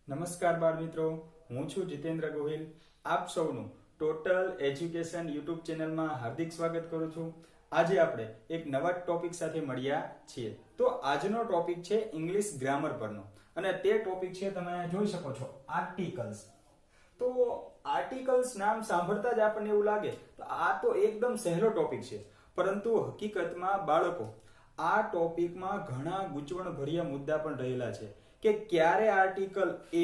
નમસ્કાર બાળ મિત્રો, હું છું જીતેન્દ્ર ગોહિલ. આપ સૌનું ટોટલ એજ્યુકેશન યુટ્યુબ ચેનલમાં હાર્દિક સ્વાગત કરું છું. આજે આપણે એક નવા ટોપિક સાથે મળ્યા છીએ. તો આજનો ટોપિક છે ઇંગ્લિશ ગ્રામર પરનો, અને તે ટોપિક છે તમે જોઈ શકો છો આર્ટિકલ્સ. તો આર્ટિકલ્સ નામ સાંભળતા જ આપણને એવું લાગે તો આ તો એકદમ સહેલો ટોપિક છે, પરંતુ હકીકતમાં બાળકો આ ટોપિકમાં ઘણા ગૂંચવણભર્યા મુદ્દા પણ રહેલા છે કે ક્યારે આર્ટિકલ એ,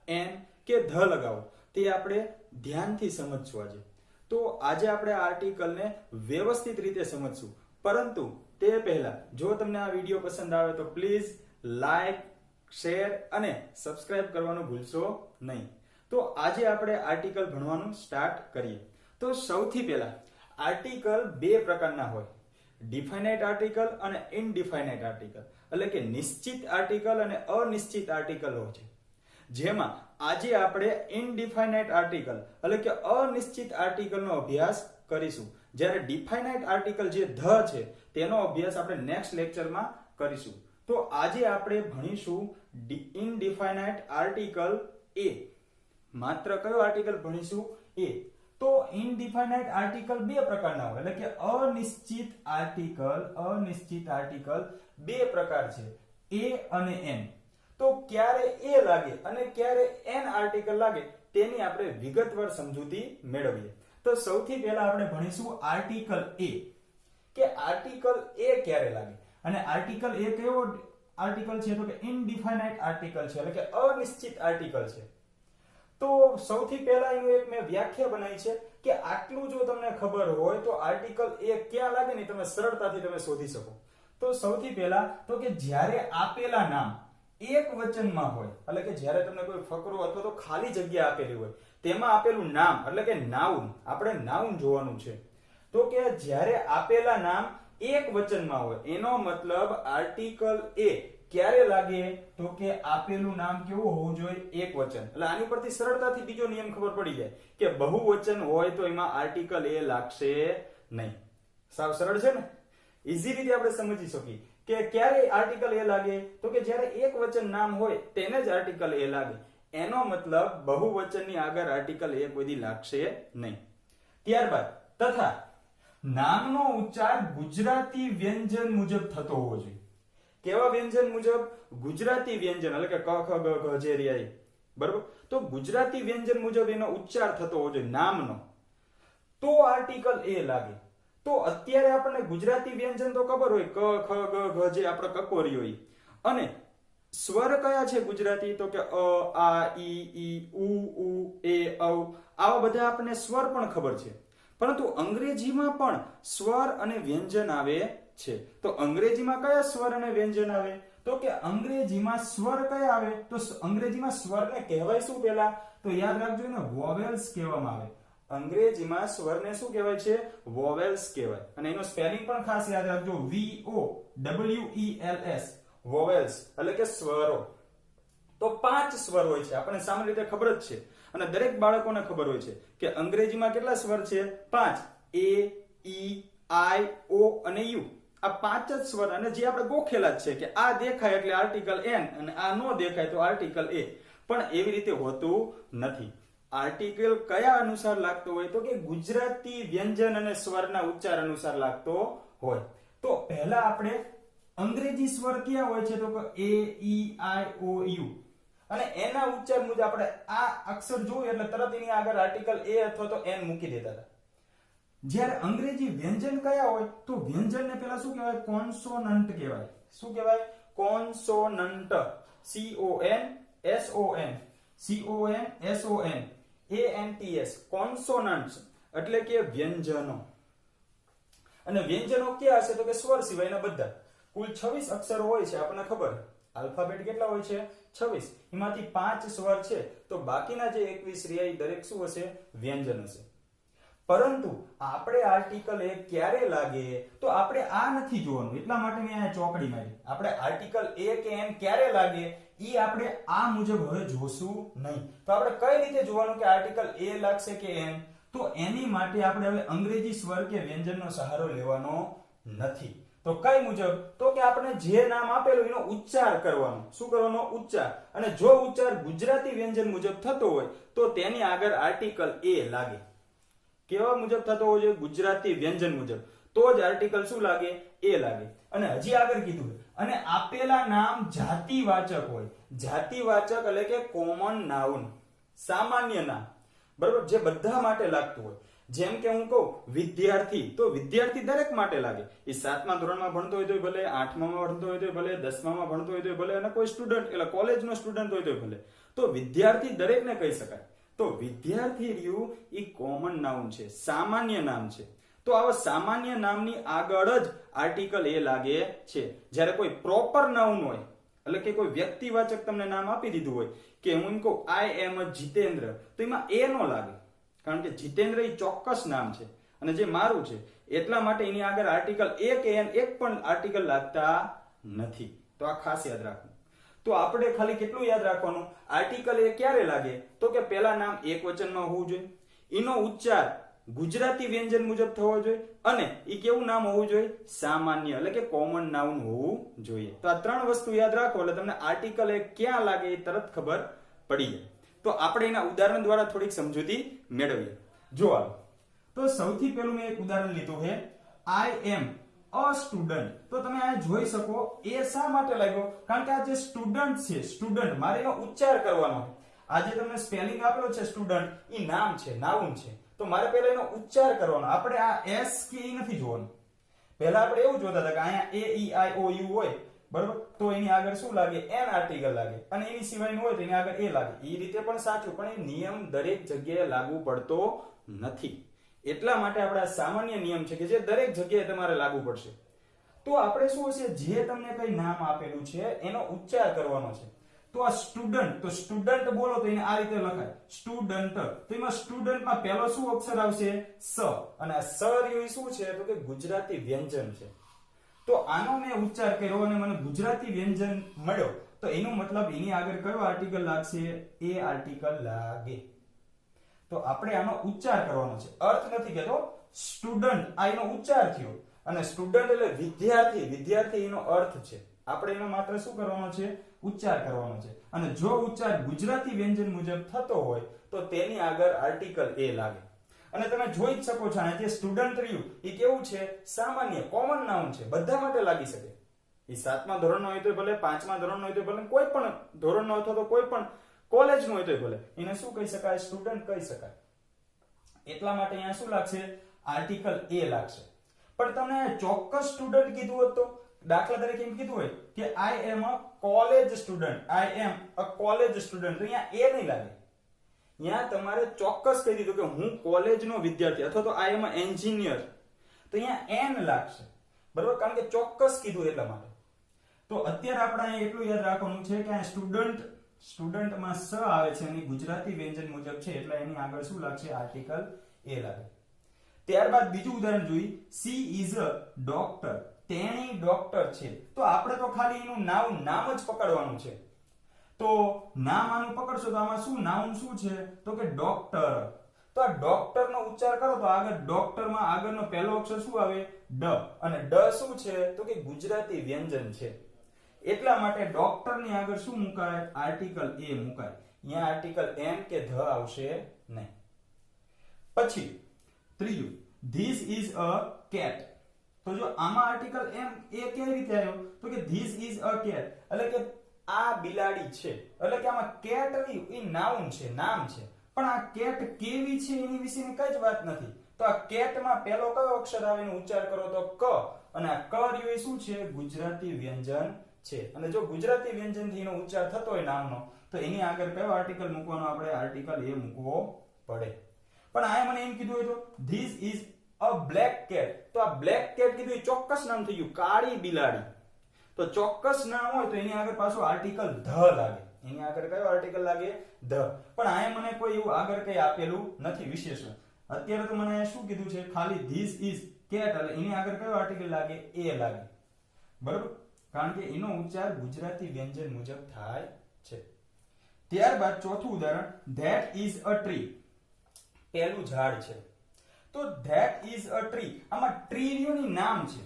એન કે ધ લગાવો તે આપણે ધ્યાનથી સમજશું આજે. તો આજે આપણે આર્ટિકલને વ્યવસ્થિત રીતે સમજશું, પરંતુ તે પહેલા જો તમને આ વિડીયો પસંદ આવે તો પ્લીઝ લાઈક, શેર અને સબસ્ક્રાઇબ કરવાનું ભૂલશો નહીં. તો આજે આપણે આર્ટિકલ ભણવાનું સ્ટાર્ટ કરીએ. તો સૌથી પહેલા આર્ટિકલ બે પ્રકારના હોય, ડિફાઇનાઇટ આર્ટિકલ અને ઇનડિફાઇનાઇટ આર્ટિકલ, એટલે કે નિશ્ચિત આર્ટિકલ અને અનિશ્ચિત આર્ટિકલ હોય છે. જેમાં આજે આપણે ઇનડિફાઇનાઇટ આર્ટિકલ એટલે કે અનિશ્ચિત આર્ટિકલનો અભ્યાસ કરીશું, જ્યારે ડિફાઇનાઇટ આર્ટિકલ જે ધ છે તેનો અભ્યાસ આપણે નેક્સ્ટ લેક્ચરમાં કરીશું. તો આજે આપણે ભણીશું ઇનડિફાઇનાઇટ આર્ટિકલ એ. માત્ર કયો આર્ટિકલ ભણીશું? એ. તો ઇનડિફાઇનાઇટ આર્ટિકલ બે પ્રકારના હોય, એટલે કે અનિશ્ચિત આર્ટિકલ બે પ્રકાર છે, એ અને એન. તો ક્યારે એ લાગે અને ક્યારે એન આર્ટિકલ લાગે તેની આપણે વિગતવાર સમજૂતી મેળવીએ. તો સૌથી પહેલા આપણે ભણીશું આર્ટિકલ એ, કે આર્ટિકલ એ ક્યારે લાગે. અને આર્ટિકલ એ કયો આર્ટિકલ છે? તો કે ઇનડિફાઇનાઇટ આર્ટિકલ છે, એટલે કે અનિશ્ચિત આર્ટિકલ છે. તો સૌથી પહેલા એનું એક મેં વ્યાખ્યા બનાવી છે કે આટલું જો તમને ખબર હોય તો આર્ટિકલ એ ક્યાં લાગે ને તમે સરળતાથી તમે શોધી શકો. તો સૌથી પહેલા તો કે જ્યારે આપેલા નામ એક વચનમાં હોય, એટલે કે જ્યારે તમને કોઈ ફકરો અથવા તો ખાલી જગ્યા આપેલી હોય તેમાં આપેલું નામ એટલે કે નાઉન, આપણે નાઉન જોવાનું છે. તો કે જ્યારે આપેલા નામ એક વચનમાં હોય એનો મતલબ આર્ટિકલ એ ક્યારે લાગે? તો કે આપેલું નામ કેવું હોવું જોઈએ? એક વચન. એટલે આની પરથી સરળતાથી બીજો નિયમ ખબર પડી જાય કે બહુવચન હોય તો એમાં આર્ટિકલ એ લાગશે નહીં. સાવ સરળ છે ને, ઈઝી રીતે આપણે સમજી શકીએ કે ક્યારે આર્ટિકલ એ લાગે? તો કે જ્યારે એક વચન નામ હોય તેને જ આર્ટિકલ એ લાગે. એનો મતલબ બહુવચનની આગળ આર્ટિકલ એ કોઈ લાગશે નહીં. ત્યારબાદ તથા નામનો ઉચ્ચાર ગુજરાતી વ્યંજન મુજબ થતો હોવો જોઈએ. કેવા વ્યંજન મુજબ? ગુજરાતી વ્યંજન, એટલે કે ક ખ ગ ઘ જે રે, બરોબર. તો ગુજરાતી વ્યંજન મુજબ એનો ઉચ્ચાર થતો હોવો જોઈએ નામનો, તો આર્ટિકલ એ લાગે. તો અત્યારે આપણને ગુજરાતી વ્યંજન તો ખબર હોય, ક ખ ગ ઘ જે આપણે કકોરી હોય. અને સ્વર કયા છે ગુજરાતી? તો કે અ, આ, ઈ, ઉ, એ, ઔ, આવા બધા આપણને સ્વર પણ ખબર છે. પરંતુ અંગ્રેજીમાં પણ સ્વર અને વ્યંજન આવે છે. તો અંગ્રેજીમાં કયા સ્વર અને વ્યંજન આવે? તો કે અંગ્રેજીમાં સ્વર કયા આવે? તો અંગ્રેજીમાં સ્વરને કહેવાય શું પહેલા? તો યાદ રાખજો ને, વોવેલ્સ કહેવામાં આવે. અંગ્રેજીમાં સ્વરને શું કહેવાય છે? વોવેલ્સ કહેવાય. અને એનો સ્પેલિંગ પણ ખાસ યાદ રાખજો, VOWELS, વોવેલ્સ એટલે કે સ્વરો. તો 5 સ્વર હોય છે, આપણને સામાન્ય રીતે ખબર જ છે, અને દરેક બાળકોને ખબર હોય છે કે અંગ્રેજીમાં કેટલા સ્વર છે? 5. A, E, I, O અને U. આ 5 જ સ્વર, અને જે આપણે ગોખેલા જ છે કે આ દેખાય એટલે આર્ટિકલ એન અને આ ન દેખાય તો આર્ટિકલ એ. પણ એવી રીતે હોતું નથી. આર્ટિકલ કયા અનુસાર લાગતો હોય? તો કે ગુજરાતી વ્યંજન અને સ્વરના ઉચ્ચાર અનુસાર લાગતો હોય. તો પહેલા આપણે અંગ્રેજી સ્વર ક્યાં હોય છે? તો કે A, E, I, O, U. અને એના ઉચ્ચાર મુજબ આપણે આ અક્ષર જોઈએ એટલે તરત એની આગળ આર્ટિકલ એ અથવા તો એન મૂકી દેતા હતા. જ્યારે અંગ્રેજી વ્યંજન કયા હોય? તો વ્યંજનને પહેલા શું કહેવાય? કોન્સોનન્ટ કહેવાય. શું કહેવાય? કોન્સોનન્ટ. CONSONANTS, કોન્સોનન્ટ્સ એટલે કે વ્યંજનો. અને વ્યંજનો ક્યાં હશે? તો કે સ્વર સિવાયના બધા. કુલ 26 અક્ષરો હોય છે, આપણને ખબર. આલ્ફાબેટ કેટલા હોય છે? 26. એમાંથી 5 સ્વર છે, તો બાકીના જે 21 રહ્યા દરેક શું હશે? વ્યંજન હશે. પરંતુ આપણે આર્ટિકલ એ ક્યારે લાગે? તો આપણે આ નથી જોવાનું, એટલા માટે મેં આ ચોકડી મારી. આપણે આર્ટિકલ એ કે એન ક્યારે લાગે ઈ આપણે આ મુજબ હવે જોશું નહીં. તો આપણે કઈ રીતે જોવાનું કે આર્ટિકલ એ લાગશે કે એન? તો એની માટે આપણે હવે અંગ્રેજી સ્વર કે વ્યંજનનો સહારો લેવાનો નથી. તો કઈ મુજબ? તો કે આપણે જે નામ આપેલું એનો ઉચ્ચાર કરવાનો. શું કરવાનો? ઉચ્ચાર. અને જો ઉચ્ચાર ગુજરાતી વ્યંજન મુજબ થતો હોય તો તેની આગળ આર્ટિકલ એ લાગે. કેવા મુજબ થતો હોય છે? ગુજરાતી વ્યંજન મુજબ. તો જ આર્ટિકલ શું લાગે? એ લાગે. અને હજી આગળ કીધું અને આપેલા નામ જાતિવાચક હોય. જાતિવાચક એટલે કે કોમન નાઉન, સામાન્ય નામ, બરાબર, જે બધા માટે લાગતું હોય. જેમ કે હું કહું વિદ્યાર્થી, તો વિદ્યાર્થી દરેક માટે લાગે. એ 7મા ધોરણમાં ભણતો હોય તો ભલે, 8મામાં ભણતો હોય તો ભલે, 10મામાં ભણતો હોય તો ભલે, અને કોઈ સ્ટુડન્ટ એટલે કોલેજનો સ્ટુડન્ટ હોય તો ભલે. તો વિદ્યાર્થી દરેકને કહી શકાય. તો વિદ્યાર્થી રહ્યું એ કોમન નાઉન છે, સામાન્ય નામ છે. તો આવા સામાન્ય નામની આગળ જ આર્ટિકલ એ લાગે છે. જ્યારે કોઈ પ્રોપર નાઉન હોય એટલે કે કોઈ વ્યક્તિવાચક તમને નામ આપી દીધું હોય કે હું એમ કહું આઈ એમ જીતેન્દ્ર, તો એમાં એ નો લાગે, કારણ કે જીતેન્દ્ર એ ચોક્કસ નામ છે અને જે મારું છે, એટલા માટે એની આગળ આર્ટિકલ એ કે એન એક પણ આર્ટિકલ લાગતા નથી. તો આ ખાસ યાદ રાખવું. તો આપણે ખાલી કેટલું યાદ રાખવાનું? આર્ટિકલ એ ક્યારે લાગે? તો કે પેલા નામ એક વચનમાં હોવું જોઈએ, એનો ઉચ્ચાર ગુજરાતી વ્યંજન મુજબ થવો જોઈએ, અને એ કેવું નામ હોવું જોઈએ? સામાન્ય એટલે કે કોમન નાઉન હોવું જોઈએ. તો આ 3 વસ્તુ યાદ રાખો એટલે તમને આર્ટિકલ એ ક્યાં લાગે એ તરત ખબર પડી જાય. તો આપણે એના ઉદાહરણ દ્વારા થોડીક સમજૂતી મેળવીએ. જો તો સૌથી પહેલું મેં એક ઉદાહરણ લીધું છે, આઈ એમ અ સ્ટુડન્ટ. તો તમે આ જોઈ શકો એ શા માટે લાગ્યો? કારણ કે આ જે સ્ટુડન્ટ છે, સ્ટુડન્ટ મારે એનો ઉચ્ચાર કરવાનો છે. આ જે તમને સ્પેલિંગ આપેલો છે સ્ટુડન્ટ, એ નામ છે, નાઉન છે. તો મારે પહેલા એનો ઉચ્ચાર કરવાનો. આપણે આ એસ કે ઈ નથી જોવાનું. પહેલા આપણે એવું જોતા હતા કે અહીંયા એ ઈ આઈ ઓ યુ હોય, બરોબર, તો એની આગળ શું લાગે? એન આર્ટિકલ લાગે, અને એની સિવાયનું હોય તો એની આગળ એ લાગે. એ રીતે પણ સાચું, પણ એ નિયમ દરેક જગ્યાએ લાગુ પડતો નથી. એટલા માટે આપણા સામાન્ય નિયમ છે કે જે દરેક જગ્યાએ તમારે લાગુ પડશે. તો આપણે શું હશે? જે તમને કઈ નામ આપેલું છે એનો ઉચ્ચાર કરવાનો છે. તો આ સ્ટુડન્ટ, તો સ્ટુડન્ટ બોલો તો એને આ રીતે લખાય, સ્ટુડન્ટ. તો એમાં સ્ટુડન્ટમાં પહેલો શું અક્ષર આવશે? સ. અને આ સ રહ્યું શું છે? તો કે ગુજરાતી વ્યંજન છે. તો આનો મેં ઉચ્ચાર કર્યો અને મને ગુજરાતી વ્યંજન મળ્યો, તો એનો મતલબ એની આગળ કયો આર્ટિકલ લાગશે? એ આર્ટિકલ લાગે. તો આપણે આનો ઉચ્ચાર કરવાનો છે, અર્થ નથી કહેતો. સ્ટુડન્ટ આ એનો ઉચ્ચાર થયો, અને સ્ટુડન્ટ એટલે વિદ્યાર્થી, વિદ્યાર્થી એનો અર્થ છે. આપણે એનો માત્ર શું કરવાનો છે? ઉચ્ચાર કરવાનો છે. અને જો ઉચ્ચાર ગુજરાતી વ્યંજન મુજબ થતો હોય તો તેની આગળ આર્ટિકલ એ લાગે. અને તમે જોઈ જ શકો છો આ જે સ્ટુડન્ટ રહ્યું એ કેવું છે? સામાન્ય, કોમન નાઉન છે, બધા માટે લાગી શકે. એ 7મા ધોરણનો હોય તો ભલે, 5મા ધોરણનો હોય તો ભલે, કોઈ પણ ધોરણનો અથવા તો કોઈ પણ કોલેજનો હોય તો ભલે, એને શું કહી શકાય? સ્ટુડન્ટ કહી શકાય. એટલા માટે અહીંયા શું લાગશે? આર્ટિકલ એ લાગશે. પણ તમને ચોક્કસ સ્ટુડન્ટ કીધું હોત તો, દાખલા તરીકે એમ કીધું હોય કે આઈ એમ અ કોલેજ સ્ટુડન્ટ, આઈ એમ અ કોલેજ સ્ટુડન્ટ, તો અહીંયા એ નહીં લાગે. અહીંયા તમારે ચોક્કસ કહી દીધું કે હું કોલેજનો વિદ્યાર્થી, અથવા તો આઈ એમ અ એન્જિનિયર, તો અહીંયા એન લાગશે, બરાબર, કારણ કે ચોક્કસ કીધું એટલા માટે. તો અત્યારે આપણે અહીંયા એટલું યાદ રાખવાનું છે કે આ સ્ટુડન્ટ, સ્ટુડન્ટમાં સ આવે છે અને ગુજરાતી વ્યંજન મુજબ છે, એટલે એની આગળ શું લાગશે? આર્ટિકલ એ લાગે. ત્યારબાદ બીજું ઉદાહરણ જોઈ, સી ઇઝ અ ડોક્ટર, તેણી ડોક્ટર છે. તો આપણે તો ખાલી એનું નામ જ પકડવાનું છે. તો નામ આનું પકડશો તો આમાં શું નાઉન શું છે? તો કે ડોક્ટર. તો આ ડોક્ટર નો ઉચ્ચાર કરો તો આગળ ડોક્ટરમાં આગળનો પહેલો અક્ષર શું આવે? ડ. અને ડ શું છે? તો કે ગુજરાતી વ્યંજન છે. એટલા માટે ડોક્ટર ની આગળ શું મુકાય? આર્ટિકલ એ મુકાય. અહીંયા આર્ટિકલ એમ કે ધ આવશે નહીં. પછી ત્રીજું, ધીસ ઇઝ અ કેટ. તો જો આમાં આર્ટિકલ એમ એ કેવી રીતે આવ્યો? તો કે ધીસ ઇઝ અ કેટ, એટલે કે આ બિલાડી છે. એટલે કે આમાં કેટ એ નાઉન છે, નામ છે, પણ આ કેટ કેવી છે એની વિશેની કઈ જ વાત નથી. તો આ કેટમાં પહેલો કયો અક્ષર આવે એનો ઉચ્ચાર કરો તો ક, અને આ ક રહ્યું એ શું છે? ગુજરાતી વ્યંજન છે. અને જો ગુજરાતી વ્યંજન થી એનો ઉચ્ચાર થતો હોય નામનો, તો એની આગળ કયો આર્ટિકલ મૂકવાનો? આપણે આર્ટિકલ એ મૂકવો પડે. પણ આ મને એમ કીધું હોય તો this is a black cat, તો આ બ્લેક કેટ કીધું એ ચોક્કસ નામ થઈ ગયું, કાળી બિલાડી. તો ચોક્કસ નામ હોય તો એની આગળ પાછું આર્ટિકલ ધ લાગે. એની આગળ કયો આર્ટિકલ લાગે? ધ. પણ આ મને કોઈ એવું આગળ કઈ આપેલું નથી વિશેષણ. અત્યારે તો મને શું કીધું છે? ખાલી ધીસ ઇઝ કેટ, એટલે એની આગળ કયો આર્ટિકલ લાગે? એ લાગે, બરાબર, કારણ કે એનો ઉચ્ચાર ગુજરાતી વ્યંજન મુજબ થાય છે. ત્યારબાદ ચોથું ઉદાહરણ, ધેટ ઇઝ અ ટ્રી. પહેલું ઝાડ છે. તો ધેટ ઇઝ અ ટ્રી, આમાં ટ્રી નું નામ છે.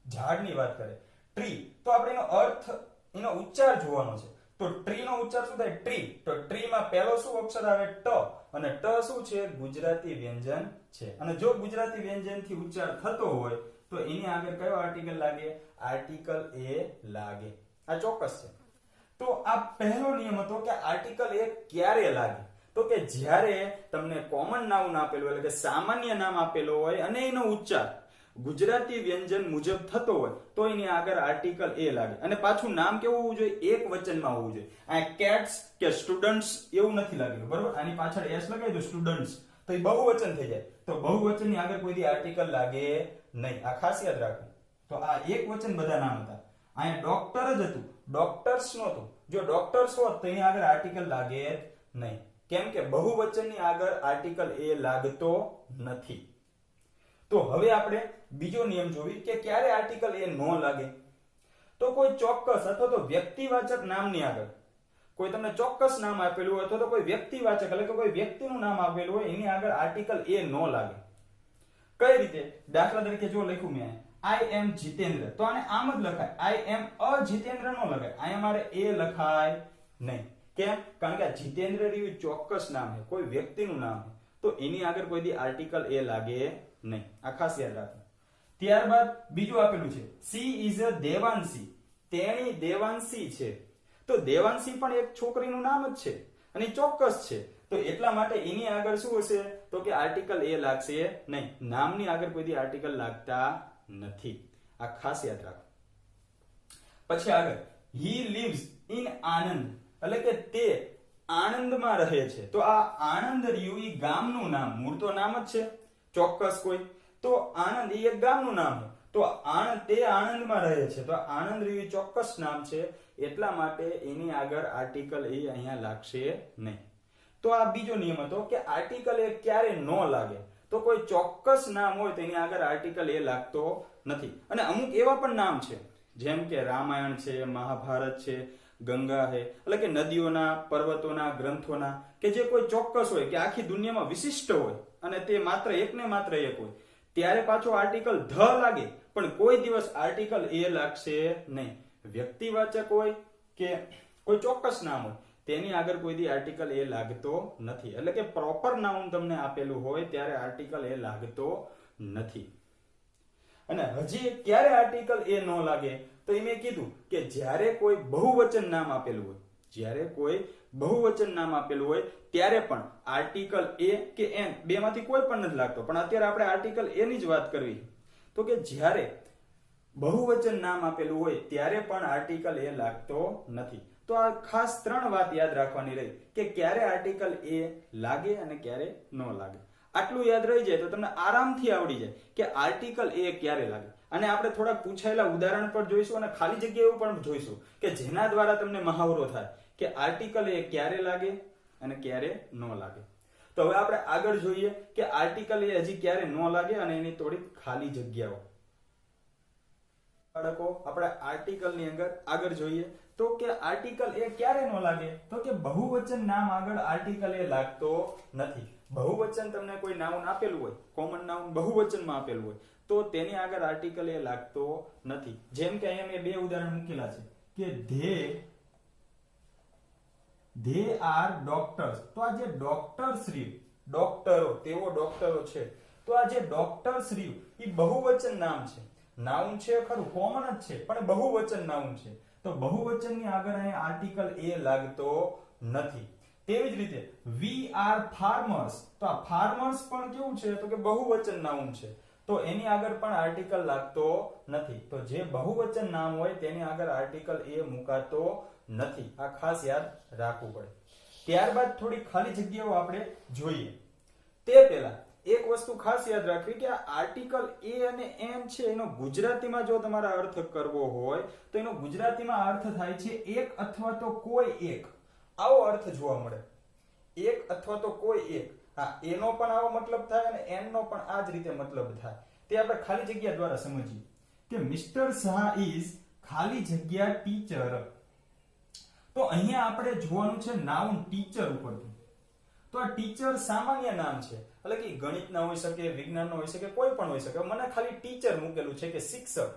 ઝાડની વાત કરે ટ્રી, તો આપણે એનો અર્થ, એનો ઉચ્ચાર જોવાનો છે. તો ટ્રી નો ઉચ્ચાર શું થાય? ટ્રી. તો ટ્રી માં પહેલો શું અક્ષર આવે? ટ. અને ટ શું છે? ગુજરાતી વ્યંજન છે. અને જો ગુજરાતી વ્યંજન થી ઉચ્ચાર થતો હોય તો એની આગળ કયો આર્ટિકલ લાગે? આર્ટિકલ એ લાગે. આ ચોક્કસ છે. તો આ પહેલો નિયમ હતો કે આર્ટિકલ એ ક્યારે લાગે? તો કે જ્યારે તમને કોમન નાઉન આપેલું હોય, એટલે કે સામાન્ય નામ આપેલું હોય અને એનો ઉચ્ચાર ગુજરાતી વ્યંજન મુજબ થતો હોય તો એની આગળ આર્ટિકલ એ લાગે. અને પાછું નામ કેવું હોવું જોઈએ? એક વચનમાં હોવું જોઈએ. આ કેટ્સ કે સ્ટુડન્ટ્સ એવું નથી લાગેલું, બરોબર? આની પાછળ એસ લગાવી દો સ્ટુડન્ટ્સ, તો એ બહુવચન થઈ જાય. તો બહુવચનની આગળ કોઈ આર્ટિકલ લાગે નહીં. આ ખાસ યાદ રાખો. તો આ એક વચન બધા નામ હતા. અહીંયા ડોક્ટર જ હતું, ડોક્ટર્સ નહોતું. જો ડોક્ટર્સ હોત તો એની આગળ આર્ટિકલ લાગે નહીં. કેમ કે બહુવચનની આગળ આર્ટિકલ એ લાગતો નથી. તો હવે આપણે બીજો નિયમ જોવી કે ક્યારે આર્ટિકલ એ ન લાગે. તો કોઈ ચોક્કસ અથવા તો વ્યક્તિવાચક નામની આગળ, કોઈ તમને ચોક્કસ નામ આપેલું હોય અથવા તો કોઈ વ્યક્તિવાચક એટલે કે કોઈ વ્યક્તિનું નામ આપેલું હોય એની આગળ આર્ટિકલ એ ન લાગે. કઈ રીતે? દાખલા તરીકે જો લખ્યું મેં આઈ એમ જીતેન્દ્ર, તો આને આમ જ લખાય. આઈ એમ અ જીતેન્દ્ર નો લખાય. અહીંયા મારે એ લખાય નહીં. કેમ? કારણ કે આ જીતેન્દ્ર રહ્યું ચોક્કસ નામ છે, કોઈ વ્યક્તિનું નામ છે, તો એની આગળ કોઈ દી આર્ટિકલ એ લાગે નહીં. આ ખાસ યાદ રાખો. ત્યારબાદ બીજું આપેલું છે સી ઇઝ અ દેવાંશી, તેણી દેવાંશી છે. તો દેવાંશી પણ એક છોકરીનું નામ જ છે અને ચોક્કસ છે. તો એટલા માટે એની આગળ શું હશે? તો કે આર્ટિકલ એ લાગશે નહીં. નામની આગળ કોઈ દી આર્ટિકલ લાગતા નથી. આ ખાસ યાદ રાખો. પછી આગળ હી લીવ્સ ઇન આનંદ, એટલે કે તે આણંદમાં રહે છે. તો આ આણંદ રહ્યું ઈ ગામનું નામ, મૂળ તો નામ જ છે ચોક્કસ કોઈ. તો આણંદ એ એક ગામનું નામ છે. તો આણંદ, તે આણંદમાં રહે છે. તો આણંદ રહ્યું ચોક્કસ નામ છે. એટલા માટે એની આગળ આર્ટિકલ એ અહીંયા લાગશે નહીં. તો આ બીજો નિયમ હતો કે આર્ટિકલ એ ક્યારે ન લાગે. તો કોઈ ચોક્કસ નામ હોય તો એની આગળ આર્ટિકલ એ લાગતો નથી. અને અમુક એવા પણ નામ છે જેમ કે રામાયણ છે, મહાભારત છે, ગંગા છે, એટલે કે નદીઓના, પર્વતોના, ગ્રંથોના, કે જે કોઈ ચોક્કસ હોય કે આખી દુનિયામાં વિશિષ્ટ હોય અને તે માત્ર એક ને માત્ર એક હોય, ત્યારે પાછો આર્ટિકલ ધ લાગે, પણ કોઈ દિવસ આર્ટિકલ એ લાગશે નહીં. વ્યક્તિવાચક હોય કે કોઈ ચોક્કસ નામ હોય તેની આગળ કોઈ દી આર્ટિકલ એ લાગતો નથી. એટલે કે પ્રોપર નાઉન તમને આપેલું હોય ત્યારે આર્ટિકલ એ લાગતો નથી. અને હજી ક્યારે આર્ટિકલ એ ન લાગે? તો એ મેં કીધું કે જ્યારે કોઈ બહુવચન નામ આપેલું હોય, જ્યારે કોઈ બહુવચન નામ આપેલું હોય ત્યારે પણ આર્ટિકલ એ કે એન બેમાંથી કોઈ પણ નથી લાગતો. પણ અત્યારે આપણે આર્ટિકલ એ ની જ વાત કરવી. તો કે જ્યારે બહુવચન નામ આપેલું હોય ત્યારે પણ આર્ટિકલ એ લાગતો નથી. તો આ ખાસ 3 વાત યાદ રાખવાની રહી કે ક્યારે આર્ટિકલ એ લાગે અને ક્યારે ન લાગે. આટલું યાદ રહી જાય તો તમને આરામથી આવડી જાય કે આર્ટિકલ એ ક્યારે લાગે. અને આપણે થોડાક પૂછાયેલા ઉદાહરણ પર જોઈશું અને ખાલી જગ્યાએ પણ જોઈશું કે જેના દ્વારા તમને મહાવરો થાય કે આર્ટિકલ એ ક્યારે લાગે અને ક્યારે ન લાગે. તો હવે આપણે આગળ જોઈએ કે આર્ટિકલ એ હજી ક્યારે ન લાગે અને એની થોડી ખાલી જગ્યાઓ. બાળકો, આપણે આર્ટિકલ ની આગળ જોઈએ તો કે આર્ટિકલ એ ક્યારે ન લાગે? તો કે બહુવચન નામ આગળ આર્ટિકલ એ લાગતો નથી. બહુવચન તમને કોઈ નાઉન આપેલું હોય, કોમન નાઉન બહુવચનમાં આપેલું હોય તો તેની આગળ આર્ટિકલ એ લાગતો નથી. જેમ કે અહીંયા મેં 2 ઉદાહરણ મૂકેલા છે કે they are doctors. તો આ જે ડોક્ટર્સ રહ્યું, ડોક્ટરો, તેઓ ડોક્ટરો છે, તો આ જે ડોક્ટર્સ રહ્યું એ બહુવચન નામ છે. નાઉન છે ખરું, કોમન જ છે, પણ બહુવચન નાઉન છે. તો બહુવચનની આગળ અહીંયા આર્ટિકલ એ લાગતો નથી. તેવી જ રીતે we are farmers. તો આ farmers પણ કેવું છે? તો કે બહુવચન નાઉન છે. તો એની આગળ પણ આર્ટિકલ લાગતો નથી. તો જે બહુવચન નામ હોય તેની આગળ આર્ટિકલ એ મુકાતો નથી. આ ખાસ યાદ રાખવું પડે. ત્યારબાદ થોડી ખાલી જગ્યાઓ આપણે જોઈએ. તે પહેલા એક વસ્તુ ખાસ યાદ રાખવી કે આ આર્ટિકલ એ અને એન છે એનો ગુજરાતીમાં જો તમારે અર્થ કરવો હોય તો એનો ગુજરાતીમાં અર્થ થાય છે એક અથવા તો કોઈ એક. આવો અર્થ જોવા મળે, એક અથવા તો કોઈ એક. હા, એનો પણ આવો મતલબ થાય અને એન નો પણ આ જ રીતે મતલબ થાય. તે આપણે ખાલી જગ્યા દ્વારા સમજીએ કે મિસ્ટર શાહ ઇઝ ખાલી જગ્યા ટીચર. તો અહીંયા આપણે જોવાનું છે નાઉન ટીચર ઉપરથી. તો આ ટીચર સામાન્ય નામ છે, એટલે કે ગણિતના હોઈ શકે, વિજ્ઞાનનો હોઈ શકે, કોઈ પણ હોઈ શકે. મને ખાલી ટીચર મૂકેલું છે કે શિક્ષક.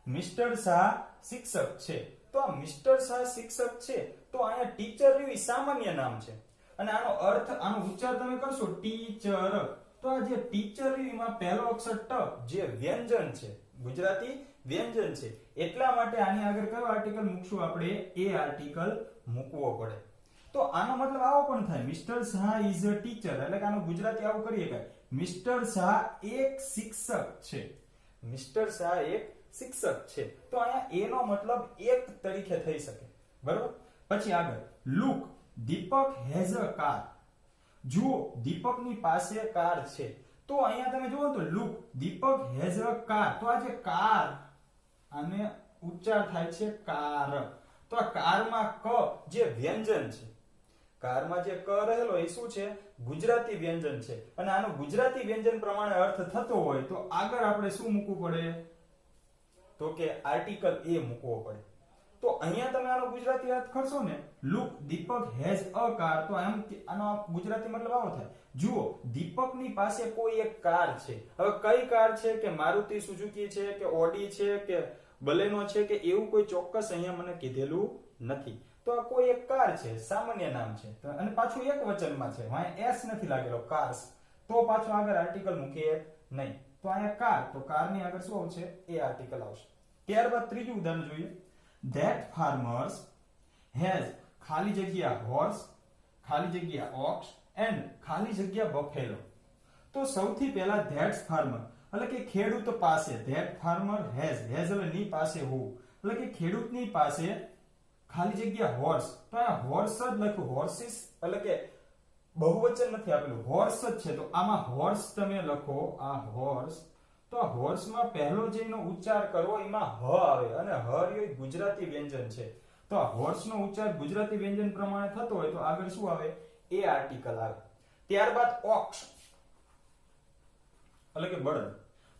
મિસ્ટર શાહ શિક્ષક છે. તો આ મિસ્ટર શાહ શિક્ષક છે તો અહીંયા ટીચર રહ્યું એ સામાન્ય નામ છે અને આનો અર્થ આનો ઉચ્ચાર તમે કરશો ટીચર. તો આ જે ટીચર રહ્યું એમાં પહેલો અક્ષર ટ જે વ્યંજન છે, ગુજરાતી વ્યંજન છે, એટલા માટે આની આગળ કયો આર્ટિકલ મૂકશું આપણે? એ આર્ટિકલ મૂકવો પડે. તો આનો મતલબ આવો પણ થાય, mister Shah is a teacher, એટલે કે આનું ગુજરાતી આવું કરીએ કે મિસ્ટર શાહ એક શિક્ષક છે. મિસ્ટર શાહ એક શિક્ષક છે. તો અહીંયા એનો મતલબ એક તરીકે થઈ શકે, બરોબર. પછી આગળ look Deepak has a car. જુઓ દીપકની પાસે કાર છે. તો અહીંયા તમે જુઓ તો look Deepak has a car. તો આ જે કાર આને ઉચ્ચાર થાય છે કાર. તો આ કારમાં ક જે વ્યંજન છે, કારમાં જે ક રહેલો એ શું છે? ગુજરાતી વ્યંજન છે. અને આનું ગુજરાતી વ્યંજન પ્રમાણે અર્થ થતો હોય તો આગળ આપણે શું મૂકવું પડે? તો કે આર્ટિકલ એ મૂકવો પડે. તો અહીંયા તમે આનો ગુજરાતી અર્થ કરશો ને, look Deepak has a car, તો આનો ગુજરાતી મતલબ આવો થાય, જુઓ દીપકની પાસે કોઈ એક કાર છે. હવે કઈ કાર છે? કે મારુતિ સુઝુકી છે, કે ઓડી છે, કે બલેનો છે, કે એવું કોઈ ચોક્કસ અહીંયા મને કીધેલું નથી. તો આ કોઈ એક કાર છે, સામાન્ય નામ છે અને પાછું એક વચનમાં છે, અહીંયા એસ નથી લાગેલો, કાર્સ. તો પાછું આગળ આર્ટિકલ મૂકીએ નહીં. તો અહીંયા કાર, તો કારની આગળ શું આવશે? એ આર્ટિકલ આવશે. ત્યારબાદ ત્રીજું ઉદાહરણ જોઈએ. That farmers has ખાલી જગ્યા horse, ખાલી જગ્યા ox and ખાલી જગ્યા buffalo. તો સૌથી પહેલા that farmer એટલે કે ખેડૂત પાસે, that farmer has એટલે ની પાસે હોવું, એટલે કે ખેડૂતની પાસે ખાલી જગ્યા horse. તો આ horse જ લખ્યું, horses એટલે કે બહુવચન નથી આપેલું, horse જ છે. તો આમાં horse તમે લખો, આ horse. તો આ હોર્સ માં પહેલો જેનો ઉચ્ચાર કરવો એમાં હ આવે અને હ એ ગુજરાતી વ્યંજન છે. તો આ હોર્સ નો ઉચ્ચાર ગુજરાતી વ્યંજન પ્રમાણે થતો હોય તો આગળ શું આવે? એ આર્ટિકલ આવે. ત્યારબાદ ઓક્સ એટલે કે બળદ.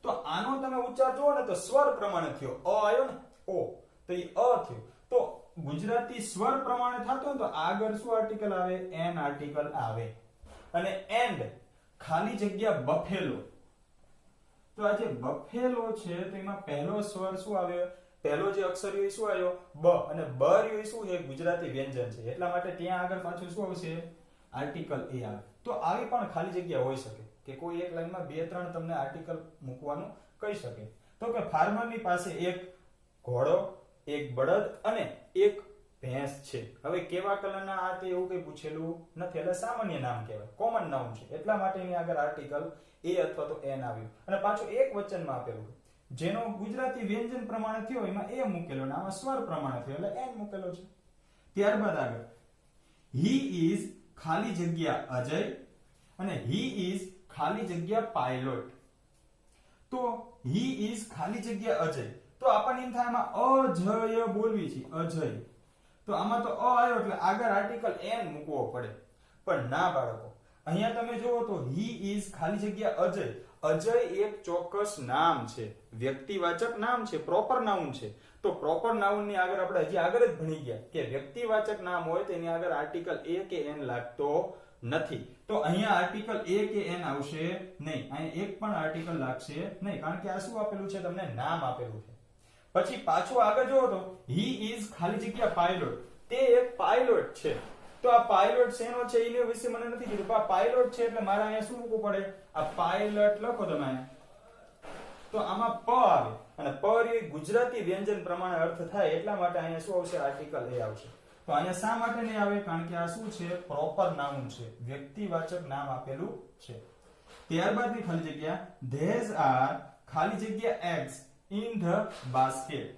તો આનો તમે ઉચ્ચાર જુઓ ને તો સ્વર પ્રમાણે થયો, અ આવ્યો ને ઓ, તો એ અ થયો. તો ગુજરાતી સ્વર પ્રમાણે થતો હોય તો આગળ શું આર્ટિકલ આવે? એન આર્ટિકલ આવે. અને એન્ડ ખાલી જગ્યા બફેલો. તો આ જે બફેલો છે તો એમાં પહેલો સ્વર શું આવ્યો? પહેલો જે અક્ષર એ શું આવ્યો? બ. અને બ એ શું છે? ગુજરાતી વ્યંજન છે. એટલા માટે ત્યાં આગળ પાછું શું આવશે? આર્ટિકલ એ આવે. તો આવી પણ ખાલી જગ્યા હોઈ શકે કે કોઈ એક લાઈનમાં બે ત્રણ તમને આર્ટિકલ મૂકવાનું કહી શકે. તો કે ફાર્મરની પાસે એક ઘોડો, એક બળદ અને એક ભેંસ છે. હવે કેવા કલરના આ તે એવું કઈ પૂછેલું નથી, એટલે સામાન્ય નામ કહેવાય, કોમન નાઉન છે. એટલા માટે એની આગળ આર્ટિકલ એ અથવા તો એન આવ્યું અને પાછું એક વચનમાં આપેલું, જેનો ગુજરાતી વ્યંજન પ્રમાણે થયો એમાં એ મૂકેલો અને આમાં સ્વર પ્રમાણે થયો એટલે એન મૂકેલો છે. ત્યારબાદ આગળ હી ઇઝ ખાલી જગ્યા અજય અને હી ઇઝ ખાલી જગ્યા પાયલોટ. તો હી ઇઝ ખાલી જગ્યા અજય. તો આપણને એમ થાય આમાં અજય બોલવી છે, અજય. તો આમાં તો અ આવ્યો એટલે આગળ આર્ટિકલ એન મૂકવો પડે. પણ ના બાળકો, અહીંયા તમે જુઓ તો હી ઇઝ ખાલી જગ્યા અજય. અજય એક ચોક્કસ નામ છે, વ્યક્તિવાચક નામ છે, પ્રોપર નાઉન છે. તો પ્રોપર નાઉન ની આગળ આપણે હજી આગળ જ ભણી ગયા કે વ્યક્તિવાચક નામ હોય તેની આગળ આર્ટિકલ એ કે એન લાગતો નથી. તો અહીંયા આર્ટિકલ એ કે એન આવશે નહીં, અહીંયા એક પણ આર્ટિકલ લાગશે નહીં, કારણ કે આ શું આપેલું છે? તમને નામ આપેલું છે. પછી પાછું આગળ જોવો તો હી ઇઝ ખાલી જગ્યા પાયલોટ. તે એક પાયલોટ છે. તો આ પાયલોટ શેનો છે એના વિશે મને નથી કીધું, પણ પાયલોટ છે એટલે મારે અહીંયા શું મૂકવું પડે? આ પાયલટ લખો તમે. તો આમાં પ આવે અને પ એ ગુજરાતી વ્યંજન પ્રમાણે અર્થ થાય, એટલા માટે અહીંયા શું આવશે? આર્ટિકલ એ આવશે. તો અહીંયા શા માટે નહીં આવે? કારણ કે આ શું છે? પ્રોપર નાઉન છે, વ્યક્તિવાચક નામ આપેલું છે. ત્યારબાદની ખાલી જગ્યા ધેઝ આર ખાલી જગ્યા એગ્સ ઇન ધ બાસ્કેટ.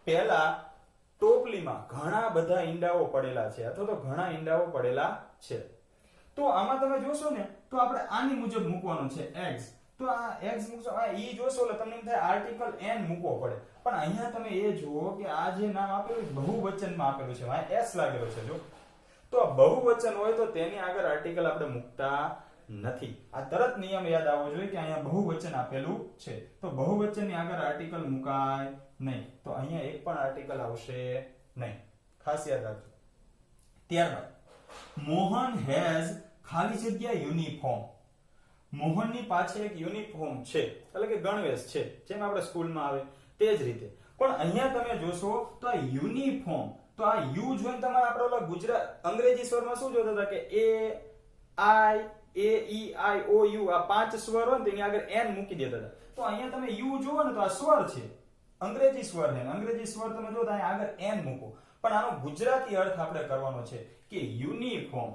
પહેલા ટોપલીમાં ઘણા બધા ઈંડાઓ પડેલા છે અથવા તો ઘણા ઈંડાઓ પડેલા છે. તો આમાં તમે જોશો ને તો આપણે આની મુજબ મૂકવાનું છે એગ્સ. તો આ એગ્સ મૂકશો, આ ઈ જોશો એટલે તમને એમ થાય આર્ટિકલ એન મૂકવો પડે. પણ અહીંયા તમે એ જુઓ કે આ જે નામ આપેલું બહુવચનમાં આપેલું છે, અહીંયા એસ લાગેલો છે. જો તો આ બહુવચન હોય તો તેની આગળ આર્ટિકલ આપણે મૂકતા નથી. આ તરત નિયમ યાદ આવવો જોઈએ કે અહીંયા બહુવચન આપેલું છે તો બહુવચનની આગળ આર્ટિકલ મુકાય નહીં. તો અહીંયા એક પણ આર્ટિકલ આવશે નહીં, ખાસ યાદ રાખજો. ત્યારબાદ મોહન હેઝ ખાલી જગ્યા યુનિફોર્મ. મોહનની પાસે એક યુનિફોર્મ છે એટલે કે ગણવેશ છે, જેમ આપણે સ્કૂલમાં આવે તે જ રીતે પણ અહીંયા તમે જોશો તો આ યુનિફોર્મ, તો આ યુ જોઈને તમારે આપણે ઓલા ગુજરાત અંગ્રેજી સ્વરમાં શું જોતા હતા કે એ આઈ એ ઈ આઈ ઓ યુ આ 5 સ્વર હોય ને તેની આગળ એન મૂકી દેતા હતા. તો અહીંયા તમે યુ જોવો ને તો આ સ્વર છે, અંગ્રેજી સ્વર છે, અંગ્રેજી સ્વર તમે જો તો અહીંયા આગળ એન મૂકો. પણ આનો ગુજરાતી અર્થ આપણે કરવાનો છે કે યુનિફોર્મ.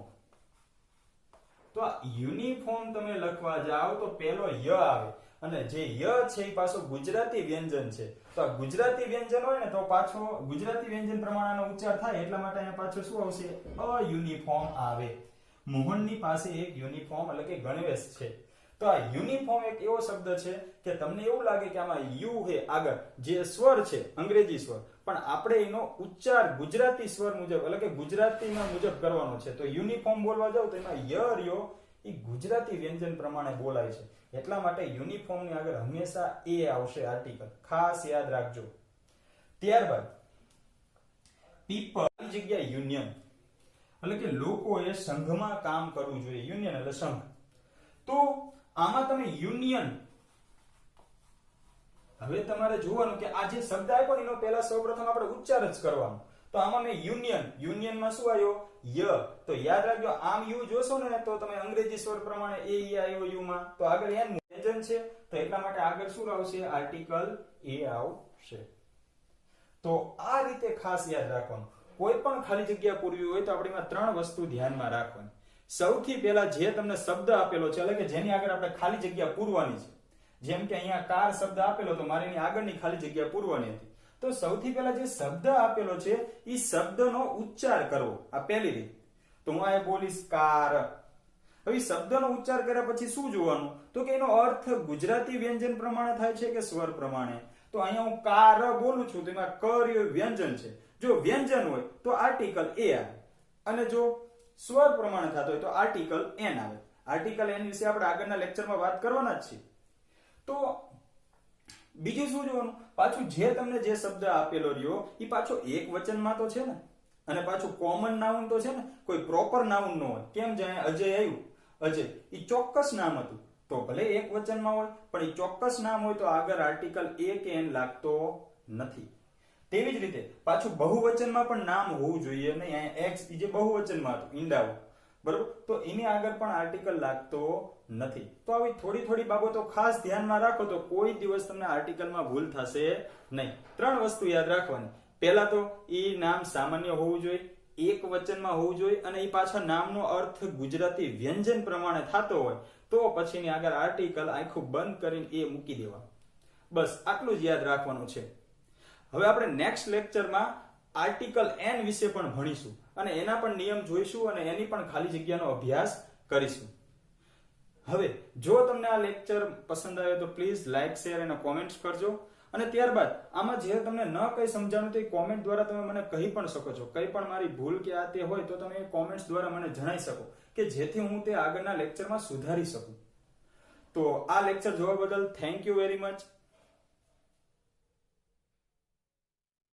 તો આ યુનિફોર્મ તમે લખવા જાઓ તો પહેલો ય આવે અને જે ય છે એ પાછો ગુજરાતી વ્યંજન છે. તો આ ગુજરાતી વ્યંજન હોય ને તો પાછો ગુજરાતી વ્યંજન પ્રમાણેનો ઉચ્ચાર થાય એટલા માટે અહીંયા પાછો શું આવશે? અયુનિફોર્મ આવે. મોહનની પાસે એક યુનિફોર્મ એટલે કે ગણવેશ છે. તો આ યુનિફોર્મ એક એવો શબ્દ છે કે તમને એવું લાગે કે આમાં યુ છે આગળ જે સ્વર છે અંગ્રેજી સ્વર, પણ આપણે એનો ઉચ્ચાર ગુજરાતી સ્વર મુજબ એટલે કે ગુજરાતીના મુજબ કરવાનો છે. તો યુનિફોર્મ બોલવા જાવ તો એમાં ય રહ્યો એ ગુજરાતી વ્યંજન પ્રમાણે બોલાય છે. એટલા માટે યુનિફોર્મ ની આગળ હંમેશા એ આવશે આર્ટિકલ, ખાસ યાદ રાખજો. ત્યારબાદ પીપલ જગ્યા યુનિયન એટલે કે લોકોએ સંઘમાં કામ કરવું જોઈએ. યુનિયન એટલે સંઘ. તો આમાં તમે યુનિયન, હવે તમારે જોવાનું કે આ જે શબ્દ આપ્યો એનો પહેલા સૌપ્રથમ આપણે ઉચ્ચાર જ કરવાનો. તો આમાં મેં યુનિયન, યુનિયનમાં શું આવ્યો? ય. તો યાદ રાખજો આમ યુ જોશો ને તો તમે અંગ્રેજી સ્વર પ્રમાણે એ ઈ આઈ ઓ યુ માં તો આગળ એન વ્યંજન છે તો એટલા માટે આગળ શું આવશે? આર્ટિકલ એ આવશે. તો આ રીતે ખાસ યાદ રાખવાનું. કોઈ પણ ખાલી જગ્યા પૂરવી હોય તો આપણે એમાં 3 વસ્તુ ધ્યાનમાં રાખવાની. સૌથી પહેલા જે તમને શબ્દ આપેલો છે એટલે કે જેની આગળ આપણે ખાલી જગ્યા પૂરવાની છે, જેમ કે અહીંયા કાર શબ્દ આપેલો તો મારે એની આગળની ખાલી જગ્યા પૂરવાની હતી. તો સૌથી પહેલા જે શબ્દ આપેલો છે એ શબ્દનો ઉચ્ચાર કરવો, આ પહેલી રીત. તો હું આ બોલીશ કાર. હવે શબ્દનો ઉચ્ચાર કર્યા પછી શું જોવાનું? તો કે એનો અર્થ ગુજરાતી વ્યંજન પ્રમાણે થાય છે કે સ્વર પ્રમાણે? તો અહીંયા હું કાર બોલું છું તો એમાં ક વ્યંજન છે. જો વ્યંજન હોય તો આર્ટિકલ એ આવે અને જો સ્વર પ્રમાણે થતો હોય તો આર્ટિકલ એન આવે. આર્ટિકલ એન વિશે આપણે આગળના લેક્ચરમાં વાત કરવાના જ છીએ. તો બીજું શું જોવાનું? પાછું જે તમને જે શબ્દ આપેલો રહ્યો એ પાછો એક વચનમાં તો છે ને, અને પાછું કોમન નાઉન તો છે ને, કોઈ પ્રોપર નાઉન ન હોય. કેમ જાણે અજય આવ્યું, અજય એ ચોક્કસ નામ હતું તો ભલે એક વચનમાં હોય પણ એ ચોક્કસ નામ હોય તો આગળ આર્ટિકલ એ કે એન લાગતો નથી. તેવી જ રીતે પાછું બહુવચનમાં પણ નામ હોવું જોઈએ નહીં. અહીંયા એક્સ જે બહુવચનમાં હતું ઈંડાઓ, બરોબર, તો એની આગળ પણ આર્ટિકલ લાગતો નથી. તો આવી થોડી થોડી બાબતો ખાસ ધ્યાનમાં રાખો તો કોઈ દિવસ તમને આર્ટિકલમાં ભૂલ થશે નહીં. 3 વસ્તુ યાદ રાખવાની. પહેલા તો એ નામ સામાન્ય હોવું જોઈએ, એક વચનમાં હોવું જોઈએ અને એ પાછા નામનો અર્થ ગુજરાતી વ્યંજન પ્રમાણે થતો હોય તો પછીની આગળ આર્ટિકલ આખું બંધ કરીને એ મૂકી દેવાનું. બસ આટલું જ યાદ રાખવાનું છે. હવે આપણે નેક્સ્ટ લેક્ચરમાં આર્ટિકલ એન વિશે પણ ભણીશું અને એના પણ નિયમ જોઈશું અને એની પણ ખાલી જગ્યાનો અભ્યાસ કરીશું. હવે જો તમને આ લેક્ચર પસંદ આવે તો પ્લીઝ લાઈક, શેર અને કોમેન્ટ્સ કરજો. અને ત્યારબાદ આમાં જે તમને ન કઈ સમજાણું તો એ કોમેન્ટ દ્વારા તમે મને કહી પણ શકો છો. કઈ પણ મારી ભૂલ કે આ તે હોય તો તમે એ કોમેન્ટ્સ દ્વારા મને જણાવી શકો કે જેથી હું તે આગળના લેક્ચરમાં સુધારી શકું. તો આ લેક્ચર જોવા બદલ થેન્ક યુ વેરી મચ.